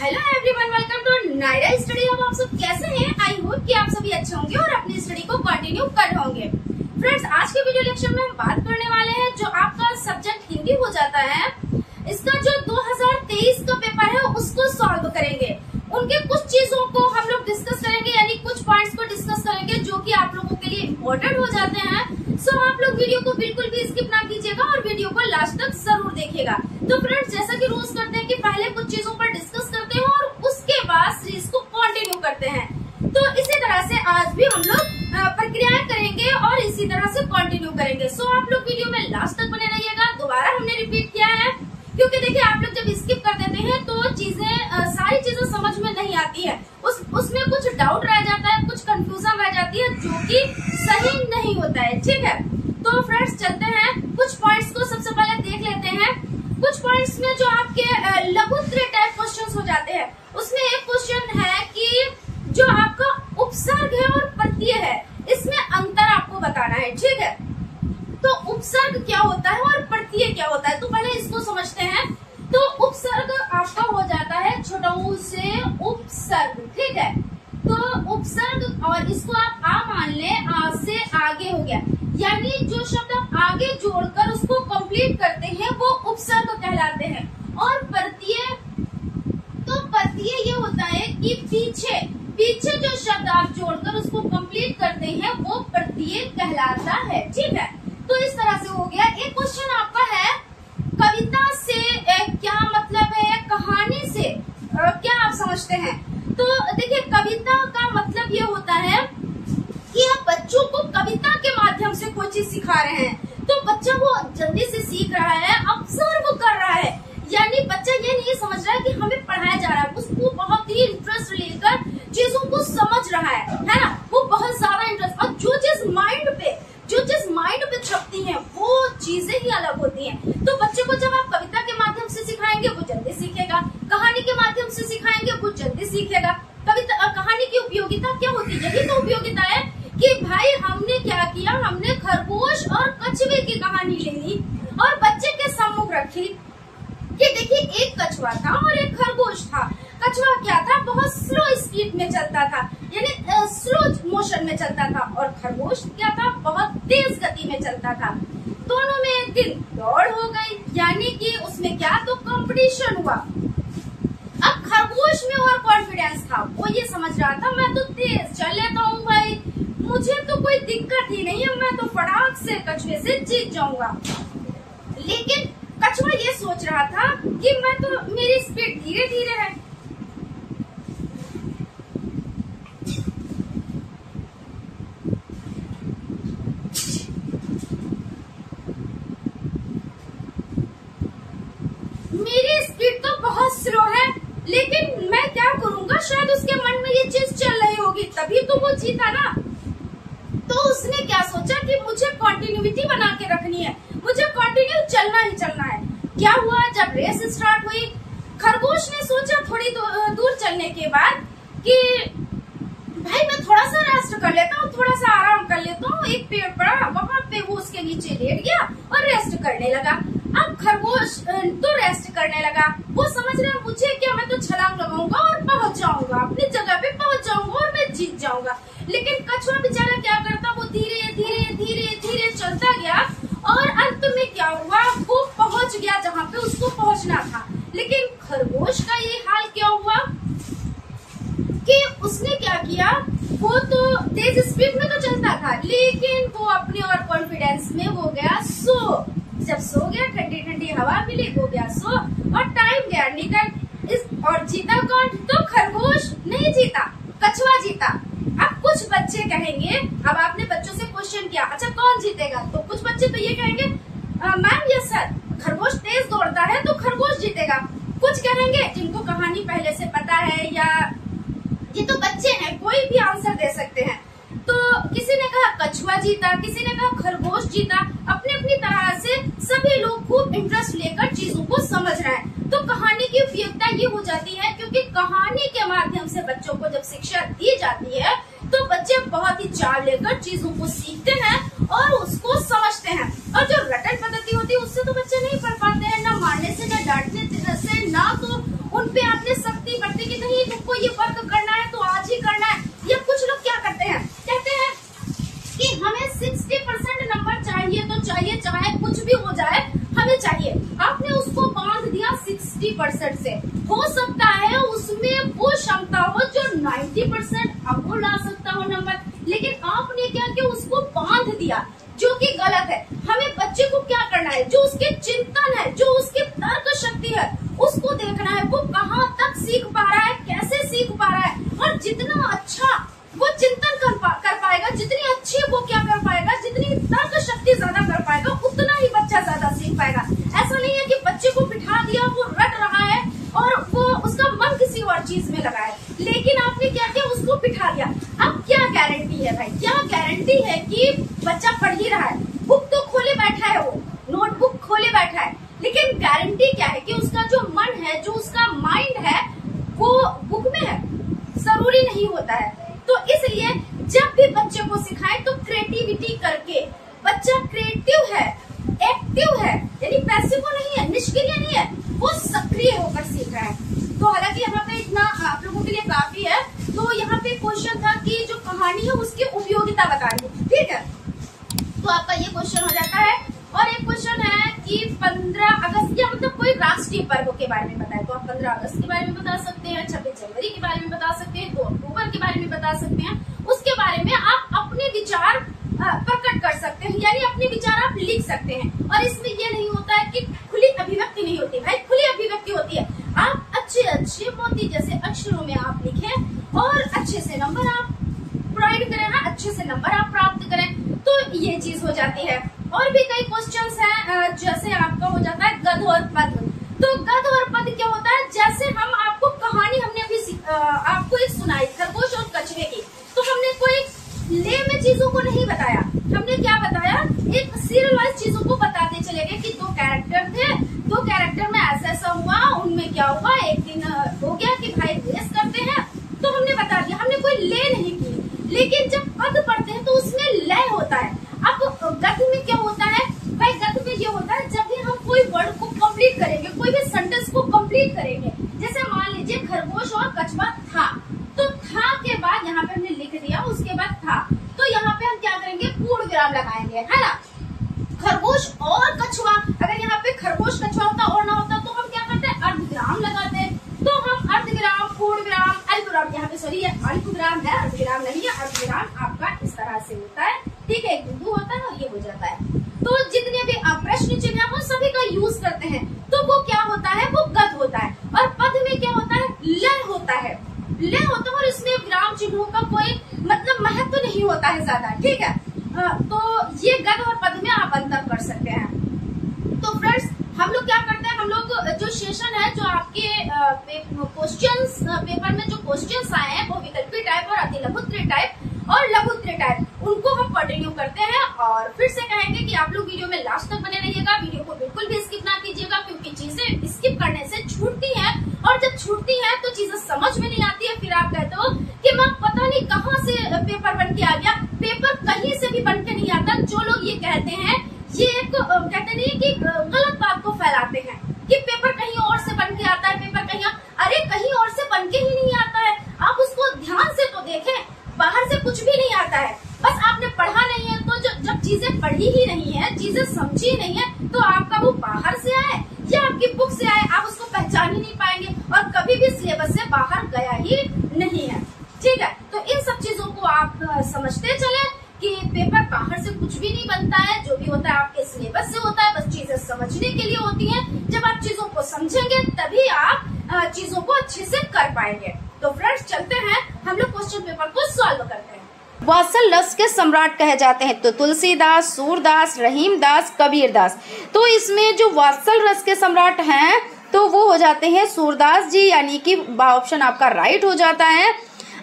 Hello everyone, welcome to Naira study. अब आप सब कैसे हैं? आई होप कि आप सभी अच्छे होंगे और अपनी स्टडी को कंटिन्यू कर होंगे। फ्रेंड्स, आज के वीडियो लेक्चर में हम बात करने वाले हैं जो आपका सब्जेक्ट हिंदी हो जाता है, इसका जो 2023 का पेपर है उसको सॉल्व करेंगे। उनके कुछ चीजों को हम लोग डिस्कस करेंगे, यानी कुछ पॉइंट्स को डिस्कस करेंगे जो कि आप लोगों के लिए इम्पोर्टेंट हो जाते हैं। सो आप लोग वीडियो को बिल्कुल भी स्किप ना कीजिएगा और वीडियो को लास्ट तक जरूर देखिएगा। तो फ्रेंड्स, जैसा कि रोज करते हैं कि पहले कुछ चीजों पर डिस्कस करते हैं और उसके बाद सीरीज को कंटिन्यू करते हैं। तो इसी तरह से आज भी हम लोग प्रक्रियाएं करेंगे और इसी तरह से कंटिन्यू करेंगे। सो आप लोग वीडियो में लास्ट तक बने रहिएगा। दोबारा हमने रिपीट किया है क्योंकि देखिए, आप लोग जब स्किप कर देते हैं तो सारी चीजें समझ में नहीं आती है, उसमें कुछ डाउट रह जाता है, कुछ कंफ्यूजन रह जाती है जो कि सही नहीं होता है। ठीक है, तो फ्रेंड्स चलते हैं, कुछ पॉइंट्स को सबसे पहले देख लेते हैं। कुछ पॉइंट्स में जो आपके लघुत्तरीय टाइप क्वेश्चंस हो जाते हैं, उसमें एक क्वेश्चन है कि जो आपका उपसर्ग है और प्रत्यय है, इसमें अंतर आपको बताना है। ठीक है, तो उपसर्ग क्या होता है और प्रत्यय क्या होता है, तो पहले इसको समझते हैं। तो उपसर्ग आपका हो जाता है छोटा ऊ से उपसर्ग। ठीक है, तो उपसर्ग, और इसको आप आ मान लें, आ से आगे हो गया, यानी जो शब्द आप आगे जोड़कर उसको कंप्लीट करते हैं वो उपसर्ग कहलाते हैं। और प्रत्यय, तो प्रत्यय ये होता है कि पीछे जो शब्द आप जोड़कर उसको कंप्लीट करते हैं वो प्रत्यय कहलाता है। ठीक है, तो इस तरह से हो गया। एक क्वेश्चन आपका है, कविता से क्या मतलब है, कहानी से क्या आप समझते हैं? तो देखिए, कविता का मतलब ये होता है कि आप बच्चों को कविता के माध्यम से कोई चीज सिखा रहे हैं, तो बच्चा वो जल्दी से सीख रहा है, ऑब्जर्व कर रहा है, यानी बच्चा ये नहीं समझ रहा है कि हमें पढ़ाया जा रहा है, उसको बहुत ही इंटरेस्ट लेकर चीजों को समझ रहा है ना, वो बहुत ज्यादा इंटरेस्ट। और जो चीज माइंड पे छपती है वो चीजें ही अलग होती हैं। तो बच्चे को जब आप कविता के माध्यम से सिखाएंगे वो जल्दी सीखेगा, कहानी के माध्यम से सिखाएंगे वो जल्दी सीखेगा। कहानी की उपयोगिता क्या होती है? यही तो उपयोगिता है कि भाई हमने क्या किया, हमने खरगोश और कछुए की कहानी ले ली और बच्चे के सम्मुख रखी कि देखिए, एक कछुआ था और एक खरगोश था। कछुआ क्या था, बहुत स्लो स्पीड में चलता था, यानी स्लो मोशन में चलता था, और खरगोश क्या था, बहुत तेज गति में चलता था। दोनों में एक दिन दौड़ हो गई, यानी कि उसमें क्या, तो कंपटीशन हुआ। अब खरगोश में और कॉन्फिडेंस था, वो ये समझ रहा था मैं तो तेज चल लेता हूँ भाई, मुझे तो कोई दिक्कत ही नहीं है, मैं तो फटाक से कछुए से जीत जाऊंगा। लेकिन कछुआ ये सोच रहा था कि मैं तो, मेरी स्पीड धीरे धीरे है, मेरी स्पीड तो बहुत स्लो है, लेकिन मैं क्या करूंगा, शायद उसके मन में ये चीज चल रही होगी, तभी तो वो जीता ना। तो उसने क्या सोचा कि मुझे कंटिन्यूटी बना के रखनी है, मुझे कंटिन्यू चलना ही चलना है। क्या हुआ, जब रेस स्टार्ट हुई, खरगोश ने सोचा थोड़ी दूर चलने के बाद कि भाई मैं थोड़ा सा रेस्ट कर लेता हूँ, थोड़ा सा आराम कर लेता हूँ। एक पेड़ पड़ा, वहां पे वो उसके नीचे लेट गया और रेस्ट करने लगा। अब खरगोश तो रेस्ट करने लगा, वो समझ रहा है मुझे क्या, मैं तो छलांग लगाऊंगा और पहुंच जाऊंगा, अपनी जगह पे पहुंच जाऊंगा और मैं जीत जाऊंगा। लेकिन कछुआ बेचारा क्या करता, वो धीरे धीरे धीरे धीरे चलता गया और अंत में क्या हुआ, वो पहुंच गया जहाँ पे उसको पहुंचना था। लेकिन खरगोश का ये हाल क्या हुआ कि उसने क्या किया, वो तो तेज स्पीड में तो चलता था, लेकिन वो अपने और कॉन्फिडेंस में हो गया सो। जब सो गया, ठंडी ठंडी हवा मिली, हो गया सो, और टाइम गया निकल। और जीता कौन, तो खरगोश नहीं जीता, कछुआ जीता। अब कुछ बच्चे कहेंगे, अब आपने बच्चों से क्वेश्चन किया, अच्छा कौन जीतेगा, तो कुछ बच्चे तो ये कहेंगे मैम यस सर, खरगोश तेज दौड़ता है तो खरगोश जीतेगा। कुछ कहेंगे जिनको कहानी पहले से पता है, या ये तो बच्चे हैं, कोई भी आंसर दे सकते हैं। तो किसी ने कहा कछुआ जीता, किसी ने कहा खरगोश जीता। अपनी अपनी तरह से सभी लोग खूब इंटरेस्ट लेकर चीजों को समझ रहे हैं। तो कहानी की उपयोगिता ये हो जाती है, क्योंकि कहानी के माध्यम से बच्चों को जब शिक्षा दी जाती है तो बच्चे बहुत ही चाव लेकर चीजों को सीखते हैं और उसको समझते हैं। और जो रटन पद्धति होती है उससे तो बच्चे नहीं पढ़ पाते हैं, न मारने से, न डांटने से, न तो उन पे आपने सख्ती 90% से। हो सकता है उसमें वो क्षमता हो जो 90% अब वो ला सकता हो नंबर, लेकिन आपने क्या किया, उसको बांध दिया, जो कि गलत है। हमें बच्चे को क्या करना है, जो उसके चिंतन है, जो उसकी तर्क शक्ति है, उसको देखना है वो कहाँ तक सीख पा रहा है, कैसे सीख पा रहा है, और जितना अच्छा वो चिंतन कर पाएगा, जितनी अच्छी वो क्या कर पाएगा, जितनी तर्क शक्ति ज्यादा कर पाएगा, उतना ही बच्चा ज्यादा सीख पाएगा। ऐसा नहीं है कि बच्चे को बिठा दिया, वो रट रहा है और वो उसका मन किसी और चीज में लगा है, लेकिन आपने क्या किया, उसको बिठा दिया। अब क्या गारंटी है भाई, क्या गारंटी है कि बच्चा पढ़ ही रहा है? बुक तो खोले बैठा है, वो नोटबुक खोले बैठा है, लेकिन गारंटी क्या है कि उसका जो मन है, जो उसका माइंड है, वो बुक में है? जरूरी नहीं होता है। तो इसलिए जब भी बच्चे को सिखाएं तो क्रिएटिविटी करके, बच्चा क्रिएटिव है, एक्टिव है, यानी पैसिव नहीं है, निष्क्रिय नहीं है, वो सक्रिय होकर सीख रहा है। तो हालांकि यहाँ पे इतना आप लोगों के लिए काफी है। तो यहाँ पे क्वेश्चन था कि जो कहानी है उसकी उपयोगिता बतानी, ठीक है, तो आपका ये क्वेश्चन हो जाता है। और एक क्वेश्चन है कि 15 अगस्त या मतलब कोई राष्ट्रीय पर्व के बारे में बताए, तो आप 15 अगस्त के बारे में बता सकते हैं, 26 जनवरी के बारे में बता सकते हैं, 2 अक्टूबर के बारे में बता सकते हैं। उसके बारे में आप अपने विचार प्रकट कर सकते हैं, यानी अपने विचार आप लिख सकते हैं। और इसमें ये नहीं होता है कि खुली अभिव्यक्ति नहीं होती भाई, खुली अभिव्यक्ति होती है। आप अच्छे अच्छे मोती जैसे अक्षरों में आप लिखें और अच्छे से नंबर आप प्रोवाइड करें, हाँ, अच्छे से नंबर आप प्राप्त करें, तो ये चीज हो जाती है। और भी कई क्वेश्चंस हैं, जैसे आपका हो जाता है गद्य और पद्य। तो गद्य और पद्य क्या होता है, जैसे हम आपको कहानी हमने अभी आपको एक सुनाई खरगोश और कछुए की, तो हमने कोई ले में चीजों को नहीं बताया, हमने क्या बताया, एक सीरियल वाइज चीजों को बताते चले गए कि 2 कैरेक्टर थे, 2 कैरेक्टर में ऐसा ऐसा हुआ, उनमें क्या हुआ, एक दिन हो गया कि भाई रेस करते हैं, तो हमने बता दिया, हमने कोई ले नहीं की। लेकिन जब पद पढ़ते हैं तो उसमें लय होता है। अब गद्य में क्या होता है भाई, गद्य में ये होता है जब भी हम कोई वर्ड को कंप्लीट करेंगे, कोई भी सेंटेंस को कंप्लीट करेंगे, जैसे मान लीजिए खरगोश और कछुआ था, तो था के बाद यहाँ पे हमने लिख दिया, उसके बाद था, तो यहाँ पे हम क्या करेंगे, पूर्ण विराम लगाएंगे, है ना। खरगोश और कछुआ, अगर यहाँ पे खरगोश कछुआ होता और ना होता तो हम क्या करते हैं, अर्धविराम लगाते हैं। तो हम अर्धविराम, पूर्ण विराम, अल्पविराम, यहाँ पे सॉरी ये अल्पविराम है, अर्धविराम नहीं है। अर्धविराम आपका इस तरह से होता है, ठीक है, एक बिंदु होता है और ये हो जाता है। तो जितने भी आप प्रश्न चिन्ह वो सभी का यूज करते हैं, तो वो क्या होता है, वो गद्य होता है। और पद में क्या होता है, लय होता है, लय होता है, और इसमें विराम चिन्हों का कोई मतलब महत्व तो नहीं होता है ज्यादा, ठीक है। तो ये गद्य और पद में आप अंतर कर सकते हैं। तो फ्रेंड्स हम लोग क्या करते हैं, हम लोग जो सेशन है, जो आपके क्वेश्चंस पेपर में जो क्वेश्चंस आए हैं, वो विकल्पी टाइप और अति लघुत्तरीय टाइप और लघुत्तरीय टाइप, उनको हम कंटिन्यू करते हैं। और फिर से कहेंगे कि आप लोग वीडियो में लास्ट तक बने रहिएगा, वीडियो को बिल्कुल भी स्किप ना कीजिएगा, क्योंकि चीजें स्किप करने से छूटती हैं, और जब छूटती हैं तो चीजें समझ में नहीं आती है। फिर आप कहते हो कि मैम पता नहीं कहाँ से पेपर बन के आ गया। पेपर कहीं से भी बन के नहीं आता। जो लोग ये कहते हैं, ये एक कहते नहीं कि गलत बात को फैलाते हैं कि पेपर कहीं और से बन के आता है, पेपर कहीं, अरे कहीं और से बन के ही नहीं आता है। आप उसको ध्यान से तो देखें, बाहर से कुछ भी नहीं आता है, बस आपने पढ़ा नहीं है। तो जब चीजें पढ़ी ही नहीं है, चीजें समझी नहीं है, तो आपका वो बाहर से आए या आपकी बुक से आए, आप उसको पहचान ही नहीं पाएंगे और कभी भी सिलेबस से बाहर गया ही नहीं है, ठीक है। तो इन सब चीजों को आप समझते चले कि पेपर बाहर से कुछ भी नहीं बनता है, जो भी होता है आपके सिलेबस से होता है, बस चीजें समझने के लिए होती हैं। जब आप चीजों को समझेंगे तभी आप चीजों को अच्छे से कर पाएंगे। तो फ्रेंड्स चलते हैं, हम लोग क्वेश्चन पेपर को सॉल्व करते हैं। वात्सल रस के सम्राट कहे जाते हैं तो तुलसीदास, सूरदास, रहीमदास, कबीरदास। तो इसमें जो वात्सल रस के सम्राट हैं तो वो हो जाते हैं सूरदास जी, यानी कि ऑप्शन आपका राइट हो जाता है।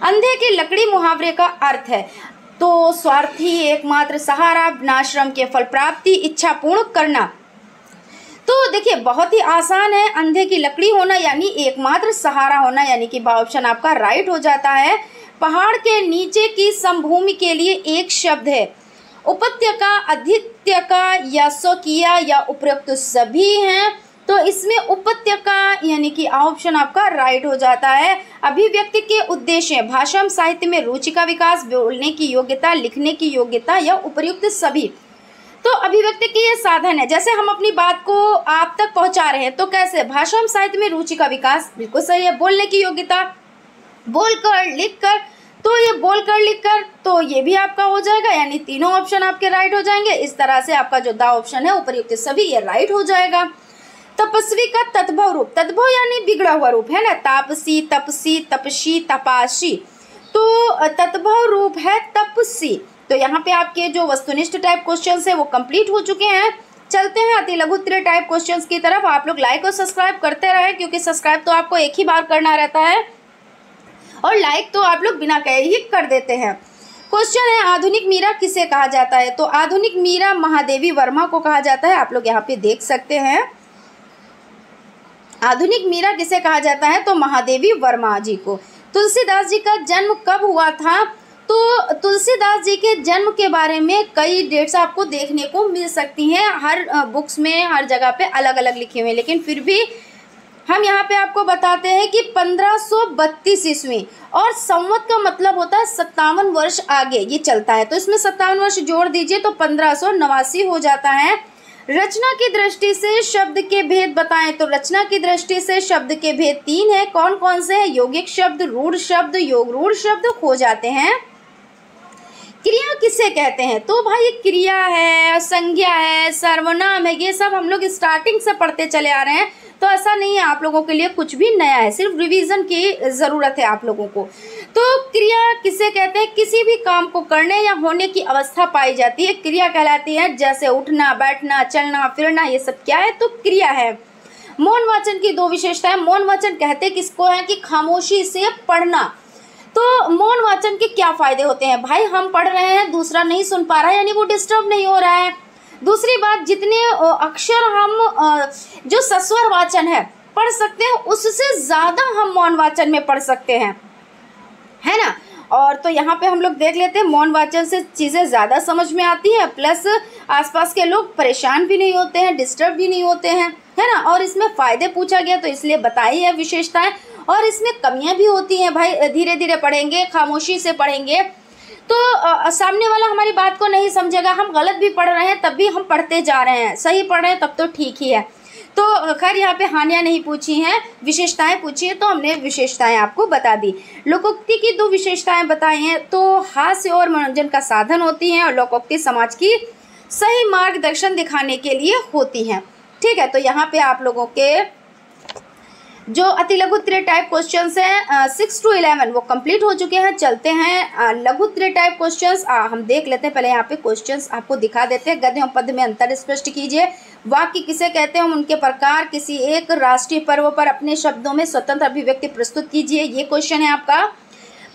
अंधे की लकड़ी मुहावरे का अर्थ है तो स्वार्थी, एकमात्र सहारा, विनाश्रम के फल प्राप्ति, इच्छा पूर्ण करना। तो देखिए बहुत ही आसान है, अंधे की लकड़ी होना यानी एकमात्र सहारा होना, यानी कि ऑप्शन आपका राइट हो जाता है। पहाड़ के नीचे की समभूमि के लिए एक शब्द है, उपत्यका, अधित्यका या स्वकीय या उपयुक्त सभी हैं। तो इसमें उपत्यका यानी कि ऑप्शन आपका राइट हो जाता है। अभिव्यक्ति के उद्देश्य, भाषा साहित्य में रुचि का विकास, बोलने की योग्यता, लिखने की योग्यता या उपयुक्त सभी। तो अभिव्यक्ति की ये साधन है, जैसे हम अपनी बात को आप तक पहुंचा रहे हैं, तो कैसे? भाषा एवं साहित्य में रुचि का विकास, बिल्कुल सही है। बोलने की योग्यता, बोलकर, लिखकर, तो ये बोलकर, लिखकर, तो ये भी आपका हो जाएगा, यानी तीनों ऑप्शन आपके राइट हो जाएंगे। इस तरह से आपका जो दा ऑप्शन है उपरयुक्त सभी ये राइट हो जाएगा। तपस्वी का तद्भव रूप, तद्भव यानी बिगड़ा हुआ रूप है ना, तापसी, तपसी, तपसी, तपासी, तो तद्भव रूप है तपसी। तो यहाँ पे आपके जो वस्तुनिष्ठ टाइप क्वेश्चंस है वो कंप्लीट हो चुके हैं। चलते हैं अति लघु उत्तरीय टाइप क्वेश्चंस की तरफ। आप लोग लाइक और सब्सक्राइब करते रहे, क्योंकि सब्सक्राइब तो आपको एक ही बार करना रहता है और लाइक तो आप लोग बिना कहे ही कर देते हैं। क्वेश्चन है, आधुनिक मीरा किसे कहा जाता है? तो आधुनिक मीरा महादेवी वर्मा को कहा जाता है। आप लोग यहाँ पे देख सकते हैं, आधुनिक मीरा किसे कहा जाता है? तो महादेवी वर्मा जी को। तुलसीदास जी का जन्म कब हुआ था? तो तुलसीदास जी के जन्म के बारे में कई डेट्स आपको देखने को मिल सकती हैं, हर बुक्स में हर जगह पे अलग अलग लिखे हुए हैं, लेकिन फिर भी हम यहाँ पे आपको बताते हैं कि 1532 ईस्वी, और संवत का मतलब होता है 57 वर्ष आगे ये चलता है, तो इसमें 57 वर्ष जोड़ दीजिए तो 1589 हो जाता है। रचना की दृष्टि से शब्द के भेद बताएं, तो रचना की दृष्टि से शब्द के भेद 3 है। कौन कौन से हैं? यौगिक शब्द, रूढ़ शब्द, योग रूढ़ शब्द हो जाते हैं। क्रिया किसे कहते हैं? तो भाई क्रिया है, संज्ञा है, सर्वनाम है, ये सब हम लोग स्टार्टिंग से पढ़ते चले आ रहे हैं, तो ऐसा नहीं है आप लोगों के लिए कुछ भी नया है, सिर्फ रिवीजन की जरूरत है आप लोगों को। तो क्रिया किसे कहते हैं? किसी भी काम को करने या होने की अवस्था पाई जाती है, क्रिया कहलाती है। जैसे उठना, बैठना, चलना, फिरना, ये सब क्या है? तो क्रिया है। मौन वाचन की 2 विशेषताएं। मौन वाचन कहते किसको है? कि खामोशी से पढ़ना। तो मौन वाचन के क्या फायदे होते हैं? भाई हम पढ़ रहे हैं, दूसरा नहीं सुन पा रहा है, यानी वो डिस्टर्ब नहीं हो रहा है। दूसरी बात, जितने अक्षर हम जो सस्वर वाचन है पढ़ सकते हैं, उससे ज़्यादा हम मौन वाचन में पढ़ सकते हैं, है ना। और तो यहाँ पे हम लोग देख लेते हैं, मौन वाचन से चीज़ें ज़्यादा समझ में आती हैं, प्लस आसपास के लोग परेशान भी नहीं होते हैं, डिस्टर्ब भी नहीं होते हैं, है ना। और इसमें फ़ायदे पूछा गया तो इसलिए बताई है विशेषताएं, और इसमें कमियां भी होती हैं भाई। धीरे धीरे पढ़ेंगे, खामोशी से पढ़ेंगे तो सामने वाला हमारी बात को नहीं समझेगा। हम गलत भी पढ़ रहे हैं तब भी हम पढ़ते जा रहे हैं, सही पढ़ रहे हैं तब तो ठीक ही है। तो खैर यहाँ पे हानियाँ नहीं पूछी हैं, विशेषताएं पूछी हैं, तो हमने विशेषताएं आपको बता दी। लोकोक्ति की 2 विशेषताएं बताई हैं, तो हास्य और मनोरंजन का साधन होती हैं, और लोकोक्ति समाज की सही मार्गदर्शन दिखाने के लिए होती हैं। ठीक है, तो यहाँ पे आप लोगों के जो अति लघु उत्तरीय टाइप क्वेश्चंस हैं 6 to 11 वो कंप्लीट हो चुके हैं। चलते हैं लघु उत्तरीय टाइप क्वेश्चंस हम देख लेते हैं। पहले यहाँ पे क्वेश्चंस आपको दिखा देते हैं। गद्य एवं पद्य में अंतर स्पष्ट कीजिए। वाक्य किसे कहते हैं? उनके प्रकार। किसी एक राष्ट्रीय पर्व पर अपने शब्दों में स्वतंत्र अभिव्यक्ति प्रस्तुत कीजिए, ये क्वेश्चन है आपका।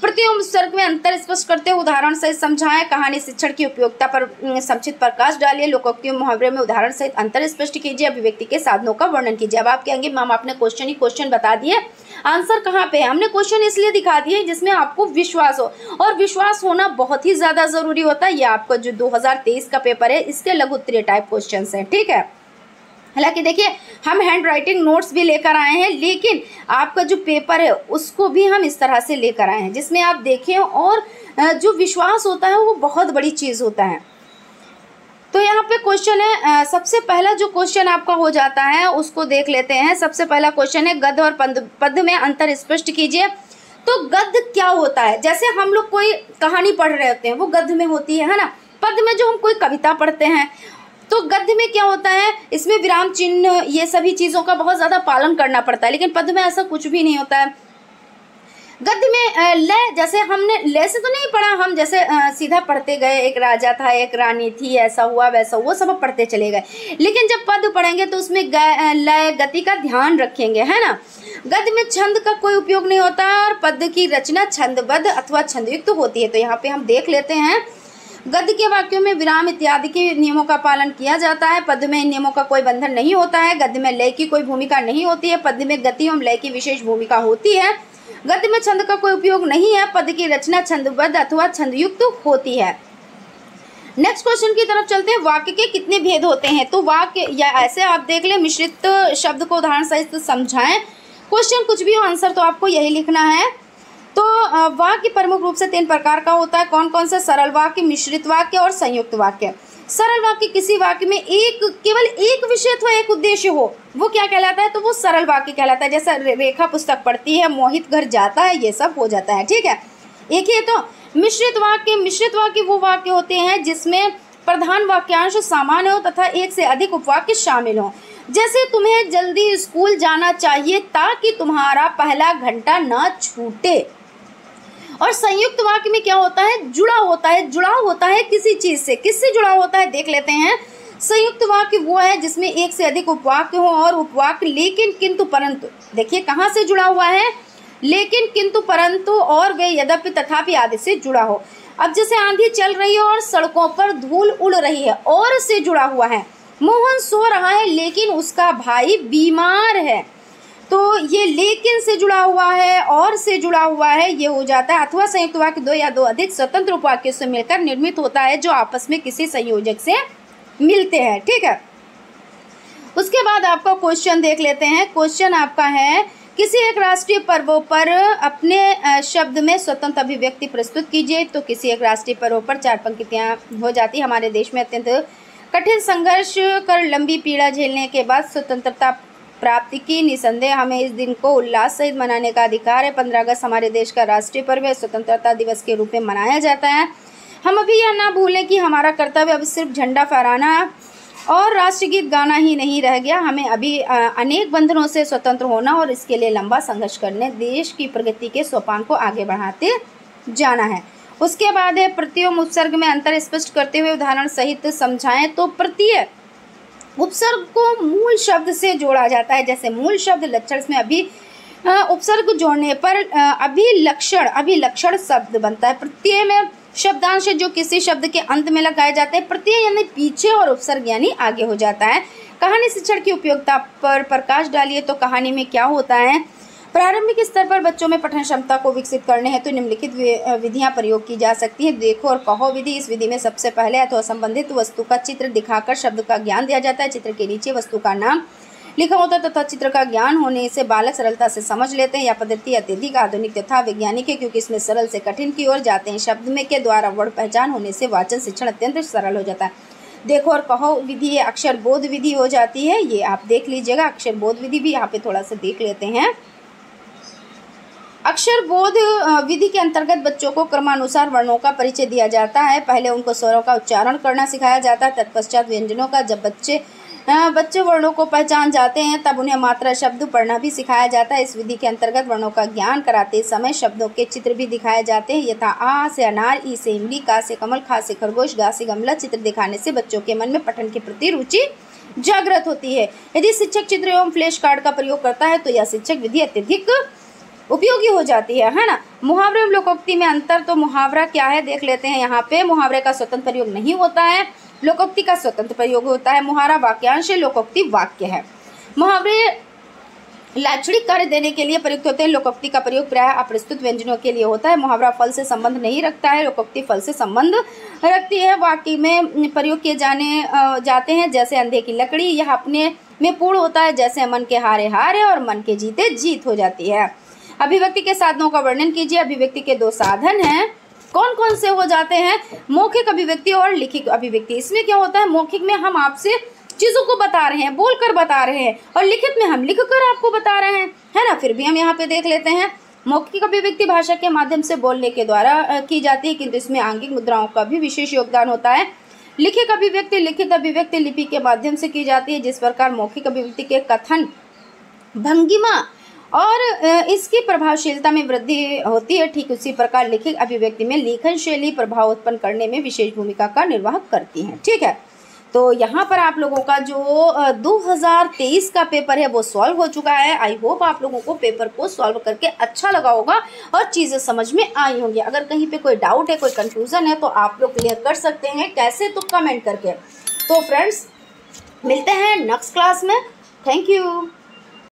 प्रत्येक उपसर्ग में अंतर स्पष्ट करते हुए उदाहरण सहित समझाएं। कहानी शिक्षण की उपयोगिता पर संक्षिप्त प्रकाश डालिए। लोकोक्तियों मुहावरे में उदाहरण सहित अंतर स्पष्ट कीजिए। अभिव्यक्ति के साधनों का वर्णन कीजिए। अब आप कहेंगे मैम आपने क्वेश्चन बता दिए, आंसर कहाँ पे है? हमने क्वेश्चन इसलिए दिखा दिए जिसमें आपको विश्वास हो, और विश्वास होना बहुत ही ज्यादा जरूरी होता है। ये आपका जो 2023 का पेपर है इसके लघु उत्तरीय टाइप क्वेश्चन है, ठीक है। हालांकि देखिए हम हैंड राइटिंग नोट्स भी लेकर आए हैं, लेकिन आपका जो पेपर है उसको भी हम इस तरह से लेकर आए हैं जिसमें आप देखें, और जो विश्वास होता है वो बहुत बड़ी चीज़ होता है। तो यहाँ पे क्वेश्चन है, सबसे पहला जो क्वेश्चन आपका हो जाता है उसको देख लेते हैं। सबसे पहला क्वेश्चन है, गद्य और पद्य में अंतर स्पष्ट कीजिए। तो गद्य क्या होता है? जैसे हम लोग कोई कहानी पढ़ रहे होते हैं वो गद्य में होती है ना। पद्य में जो हम कोई कविता पढ़ते हैं, तो गद्य में क्या होता है? इसमें विराम चिन्ह ये सभी चीज़ों का बहुत ज़्यादा पालन करना पड़ता है, लेकिन पद्य में ऐसा कुछ भी नहीं होता है। गद्य में लय, जैसे हमने लय से तो नहीं पढ़ा, हम जैसे सीधा पढ़ते गए, एक राजा था, एक रानी थी, ऐसा हुआ वैसा हुआ, सब पढ़ते चले गए। लेकिन जब पद्य पढ़ेंगे तो उसमें लय गति का ध्यान रखेंगे, है ना। गद्य में छंद का कोई उपयोग नहीं होता, और पद्य की रचना छंदबद्ध अथवा छंदयुक्त होती है। तो यहाँ पे हम देख लेते हैं, गद्य के वाक्यों में विराम इत्यादि के नियमों का पालन किया जाता है। पद्य में इन नियमों का कोई बंधन नहीं होता है। गद्य में लय की कोई भूमिका नहीं होती है। पद्य में गति एवं लय की विशेष भूमिका होती है। गद्य में छंद का कोई उपयोग नहीं है। पद्य की रचना छंदबद्ध अथवा छंदयुक्त होती है। नेक्स्ट क्वेश्चन की तरफ चलते हैं। वाक्य के कितने भेद होते हैं? तो वाक्य या ऐसे आप देख ले, मिश्रित शब्द को उदाहरण सहित समझाएं। क्वेश्चन कुछ भी हो, आंसर तो आपको यही लिखना है। तो वाक्य प्रमुख रूप से 3 प्रकार का होता है। कौन कौन से? सरल वाक्य, मिश्रित वाक्य और संयुक्त वाक्य। सरल वाक्य किसी वाक्य में केवल एक विषय अथवा एक उद्देश्य हो, वो क्या कहलाता है? तो वो सरल वाक्य कहलाता है। जैसा रेखा पुस्तक पढ़ती है, मोहित घर जाता है, ये सब हो जाता है। ठीक है, एक ही है। तो मिश्रित वाक्य वो वाक्य होते हैं जिसमें प्रधान वाक्यांश समान हो तथा एक से अधिक उपवाक्य शामिल हो। जैसे तुम्हें जल्दी स्कूल जाना चाहिए ताकि तुम्हारा पहला घंटा न छूटे। और संयुक्त वाक्य में क्या होता है? जुड़ाव होता है किसी चीज से। किससे जुड़ाव होता है देख लेते हैं। संयुक्त वाक्य वो है जिसमें एक से अधिक उपवाक्य हो और उपवाक्य लेकिन, किंतु, परंतु। देखिए कहाँ से जुड़ा हुआ है? लेकिन, किंतु, परंतु और वे, यद्यपि, तथापि आदि से जुड़ा हो। अब जैसे आंधी चल रही है और सड़कों पर धूल उड़ रही है, और से जुड़ा हुआ है। मोहन सो रहा है लेकिन उसका भाई बीमार है, तो ये लेकिन से जुड़ा हुआ है, और से जुड़ा हुआ है, ये हो जाता है। अथवा संयुक्त वाक्य दो या दो अधिक स्वतंत्र उपवाक्यों से मिलकर निर्मित होता है जो आपस में किसी संयोजक से मिलते हैं। ठीक है, उसके बाद आपका क्वेश्चन देख लेते हैं। क्वेश्चन आपका है, किसी एक राष्ट्रीय पर्वों पर अपने शब्द में स्वतंत्र अभिव्यक्ति प्रस्तुत कीजिए। तो किसी एक राष्ट्रीय पर्व पर 4 पंक्तियां हो जाती। हमारे देश में अत्यंत कठिन संघर्ष कर लंबी पीड़ा झेलने के बाद स्वतंत्रता प्राप्ति की। निसंदेह हमें इस दिन को उल्लास सहित मनाने का अधिकार है। 15 अगस्त हमारे देश का राष्ट्रीय पर्व है, स्वतंत्रता दिवस के रूप में मनाया जाता है। हम अभी यह ना भूलें कि हमारा कर्तव्य अब सिर्फ झंडा फहराना और राष्ट्रगीत गाना ही नहीं रह गया। हमें अभी अनेक बंधनों से स्वतंत्र होना और इसके लिए लंबा संघर्ष करने, देश की प्रगति के सोपान को आगे बढ़ाते जाना है। उसके बाद है, प्रत्यय उपसर्ग में अंतर स्पष्ट करते हुए उदाहरण सहित समझाएं। तो प्रत्यय उपसर्ग को मूल शब्द से जोड़ा जाता है। जैसे मूल शब्द लक्षण में अभी उपसर्ग जोड़ने पर अभिलक्षण शब्द बनता है। प्रत्यय में शब्दांश जो किसी शब्द के अंत में लगाए जाते हैं। प्रत्यय यानी पीछे और उपसर्ग यानी आगे हो जाता है। कहानी शिक्षण की उपयोगिता पर प्रकाश डालिए। तो कहानी में क्या होता है? प्रारंभिक स्तर पर बच्चों में पठन क्षमता को विकसित करने हेतु निम्नलिखित विधियां प्रयोग की जा सकती हैं। देखो और कहो विधि। इस विधि में सबसे पहले अथवा संबंधित वस्तु का चित्र दिखाकर शब्द का ज्ञान दिया जाता है। चित्र के नीचे वस्तु का नाम लिखा होता है तथा चित्र का ज्ञान होने से बालक सरलता से समझ लेते हैं। यह पद्धति अत्यधिक आधुनिक तथा वैज्ञानिक है क्योंकि इसमें सरल से कठिन की ओर जाते हैं। शब्द में के द्वारा वर्ण पहचान होने से वाचन शिक्षण अत्यंत सरल हो जाता है। देखो और कहो विधि अक्षर बोध विधि हो जाती है। ये आप देख लीजिएगा। अक्षर बोध विधि भी यहाँ पे थोड़ा सा देख लेते हैं। अक्षर बोध विधि के अंतर्गत बच्चों को क्रमानुसार वर्णों का परिचय दिया जाता है। पहले उनको स्वरों का उच्चारण करना सिखाया जाता है, तत्पश्चात व्यंजनों का। जब बच्चे वर्णों को पहचान जाते हैं तब उन्हें मात्रा शब्द पढ़ना भी सिखाया जाता है। इस विधि के अंतर्गत वर्णों का ज्ञान कराते समय शब्दों के चित्र भी दिखाए जाते हैं। यथा आ से अनार, ई से इमली, का से कमल, खा से खरगोश, गा से गमला। चित्र दिखाने से बच्चों के मन में पठन के प्रति रुचि जागृत होती है। यदि शिक्षक चित्र एवं फ्लैश कार्ड का प्रयोग करता है तो यह शिक्षक विधि अत्यधिक उपयोगी हो जाती है ना। मुहावरे और लोकोक्ति में अंतर। तो मुहावरा क्या है देख लेते हैं। यहाँ पे मुहावरे का स्वतंत्र प्रयोग नहीं होता है, लोकोक्ति का स्वतंत्र प्रयोग होता है। मुहावरा वाक्यांश है, लोकोक्ति वाक्य है। मुहावरे लाक्षणिक कार्य देने के लिए प्रयुक्त होते हैं। लोकोक्ति का प्रयोग प्रायः अप्रस्तुत व्यंजनों के लिए होता है। मुहावरा फल से संबंध नहीं रखता है, लोकोक्ति फल से संबंध रखती है। वाक्य में प्रयोग किए जाते हैं। जैसे अंधे की लकड़ी, यह अपने में पूर्ण होता है। जैसे मन के हारे हार है और मन के जीते जीत हो जाती है। अभिव्यक्ति के साधनों का वर्णन कीजिए। अभिव्यक्ति के 2 साधन हैं। कौन कौन से हो जाते हैं? मौखिक अभिव्यक्ति और लिखित अभिव्यक्ति। इसमें क्या होता है? मौखिक में हम आपसे चीजों को बता रहे हैं, बोलकर बता रहे हैं, और लिखित में हम लिखकर आपको बता रहे हैं, है ना। फिर भी हम यहाँ पे देख लेते हैं। मौखिक अभिव्यक्ति भाषा के माध्यम से बोलने के द्वारा की जाती है, किंतु इसमें आंगिक मुद्राओं का भी विशेष योगदान होता है। लिखित अभिव्यक्ति लिपि के माध्यम से की जाती है। जिस प्रकार मौखिक अभिव्यक्ति के कथन, भंगिमा और इसकी प्रभावशीलता में वृद्धि होती है, ठीक उसी प्रकार लिखित अभिव्यक्ति में लेखन शैली प्रभाव उत्पन्न करने में विशेष भूमिका का निर्वाह करती है। ठीक है, तो यहाँ पर आप लोगों का जो 2023 का पेपर है वो सॉल्व हो चुका है। आई होप आप लोगों को पेपर को सॉल्व करके अच्छा लगा होगा और चीज़ें समझ में आई होंगी। अगर कहीं पे कोई डाउट है, कोई कंफ्यूजन है तो आप लोग क्लियर कर सकते हैं। कैसे? तो कमेंट करके। तो फ्रेंड्स मिलते हैं नेक्स्ट क्लास में। Thank you.